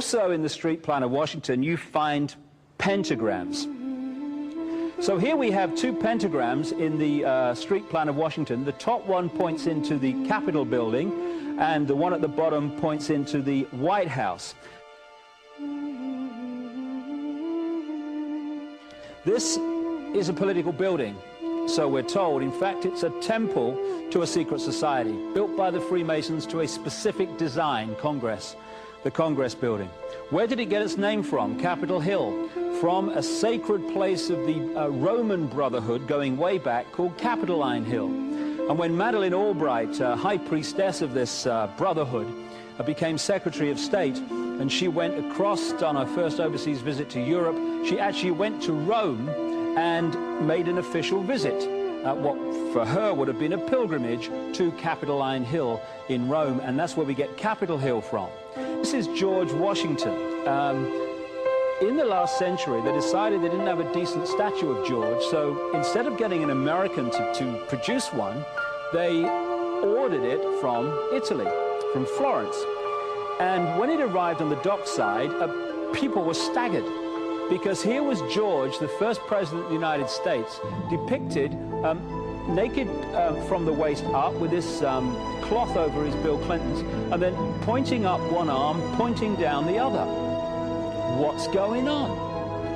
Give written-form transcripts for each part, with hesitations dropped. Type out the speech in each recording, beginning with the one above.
Also in the street plan of Washington, you find pentagrams. So here we have two pentagrams in the street plan of Washington. The top one points into the Capitol building, and the one at the bottom points into the White House. This is a political building, so we're told. In fact, it's a temple to a secret society, built by the Freemasons to a specific design, Congress, the Congress building. Where did it get its name from? Capitol Hill, from a sacred place of the Roman Brotherhood going way back called Capitoline Hill. And when Madeleine Albright, high priestess of this brotherhood, became Secretary of State, and she went across on her first overseas visit to Europe, she actually went to Rome and made an official visit, what for her would have been a pilgrimage to Capitoline Hill in Rome, and that's where we get Capitol Hill from. This is George Washington. In the last century, they decided they didn't have a decent statue of George, so instead of getting an American to produce one, they ordered it from Italy, from Florence. And when it arrived on the dockside, people were staggered, because here was George, the first president of the United States, depicted naked from the waist up with this cloth over his Bill Clinton's, and then pointing up one arm, pointing down the other. What's going on?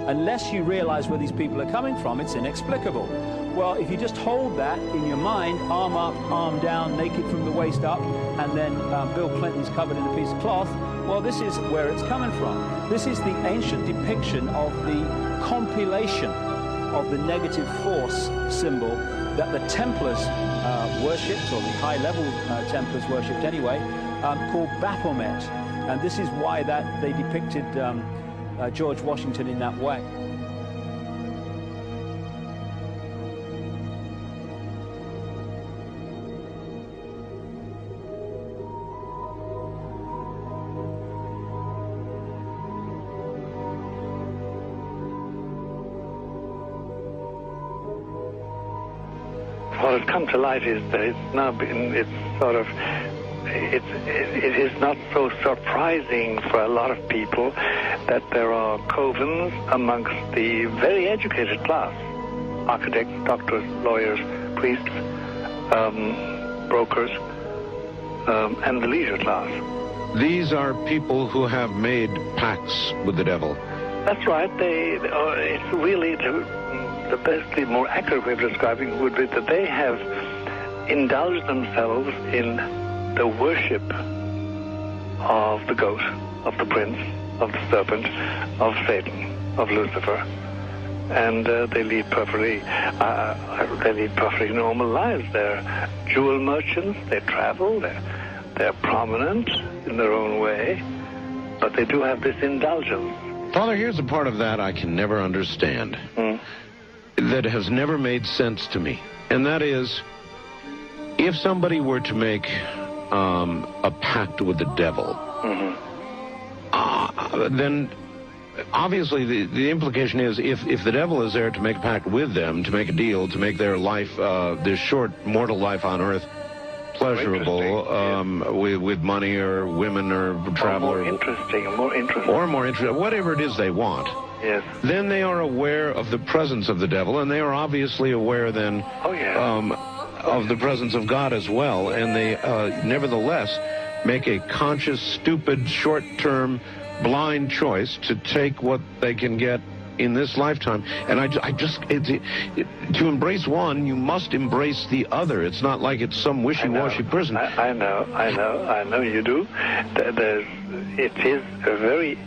Unless you realize where these people are coming from, it's inexplicable. Well, if you just hold that in your mind, arm up, arm down, naked from the waist up, and then Bill Clinton's covered in a piece of cloth, well, this is where it's coming from. This is the ancient depiction of the compilation of the negative force symbol that the Templars worshipped, or the high-level Templars worshipped anyway, called Baphomet. And this is why that they depicted George Washington in that way. What has come to light is that it's now been, it is not so surprising for a lot of people that there are covens amongst the very educated class, architects, doctors, lawyers, priests, brokers, and the leisure class. These are people who have made pacts with the devil. That's right. It's really the best, the more accurate way of describing would be that they have indulged themselves in the worship of the goat, of the prince, of the serpent, of Satan, of Lucifer, and they lead perfectly normal lives. They're jewel merchants. They travel. They're prominent in their own way, but they do have this indulgence. Father, here's a part of that I can never understand, that has never made sense to me, and that is, if somebody were to make a pact with the devil, then obviously the implication is if the devil is there to make a pact with them, to make a deal, to make their life, their short mortal life on earth, pleasurable, with money or women or travel, or more interesting, whatever it is they want. Yes. Then they are aware of the presence of the devil, and they are obviously aware then of the presence of God as well, and they nevertheless make a conscious, stupid, short-term, blind choice to take what they can get in this lifetime. And to embrace one, you must embrace the other. It's not like it's some wishy-washy prison. I know you do. It is a very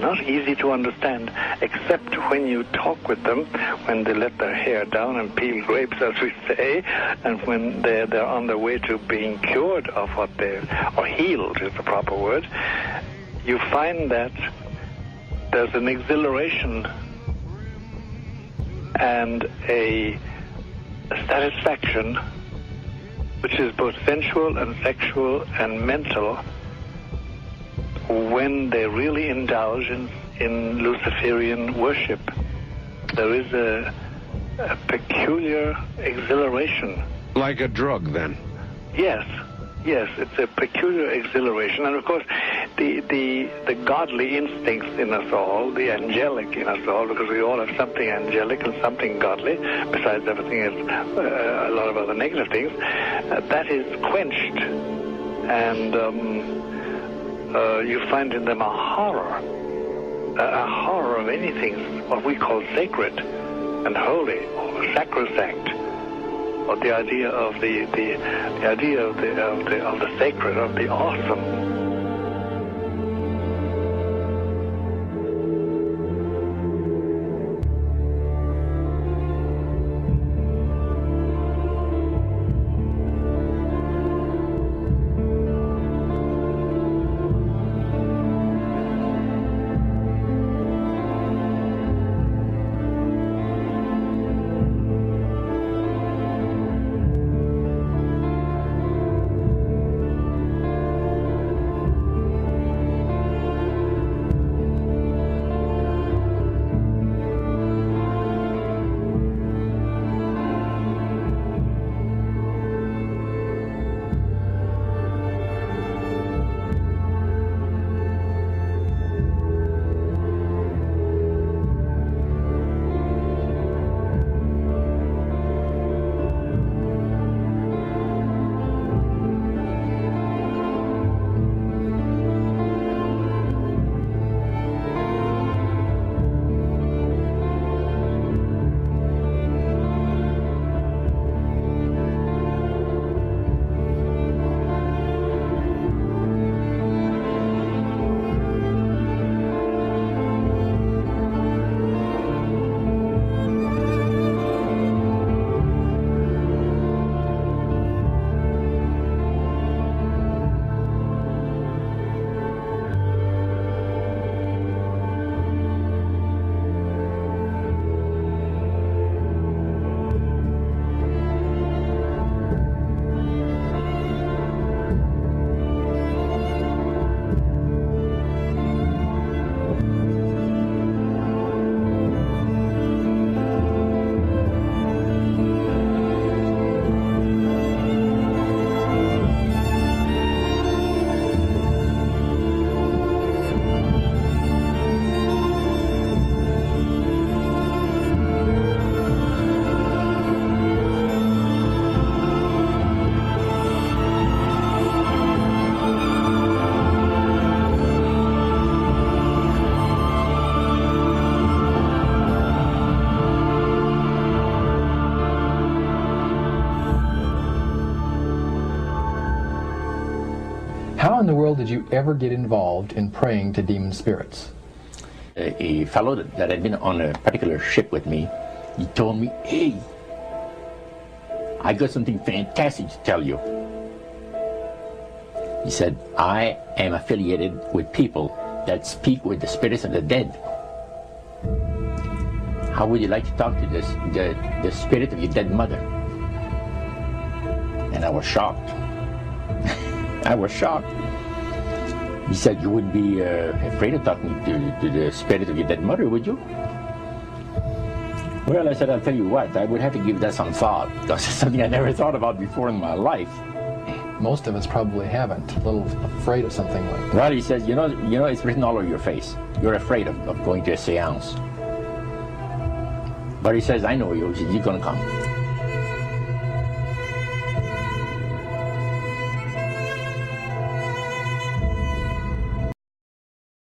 not easy to understand, except when you talk with them, when they let their hair down and peel grapes, as we say, and when they're on their way to being cured of what or healed is the proper word. You find that there's an exhilaration and a satisfaction which is both sensual and sexual and mental when they really indulge in Luciferian worship. There is a peculiar exhilaration. Like a drug, then? Yes, it's a peculiar exhilaration. And of course, the godly instincts in us all, the angelic in us all, because we all have something angelic and something godly, besides everything else, a lot of other negative things, that is quenched. And you find in them a horror of anything, what we call sacred and holy, or sacrosanct, or the idea of the idea of the sacred, of the awesome. How in the world did you ever get involved in praying to demon spirits? A fellow that had been on a particular ship with me, he told me, "Hey, I got something fantastic to tell you." He said, "I am affiliated with people that speak with the spirits of the dead. How would you like to talk to the spirit of your dead mother?" And I was shocked. I was shocked. He said, "You wouldn't be afraid of talking to the spirit of your dead mother, would you?" Well, I said, "I'll tell you what, I would have to give that some thought, because it's something I never thought about before in my life." Most of us probably haven't. A little afraid of something like that. Well, he says, you know, it's written all over your face. You're afraid of going to a seance. But he says, "I know you. You're going to come."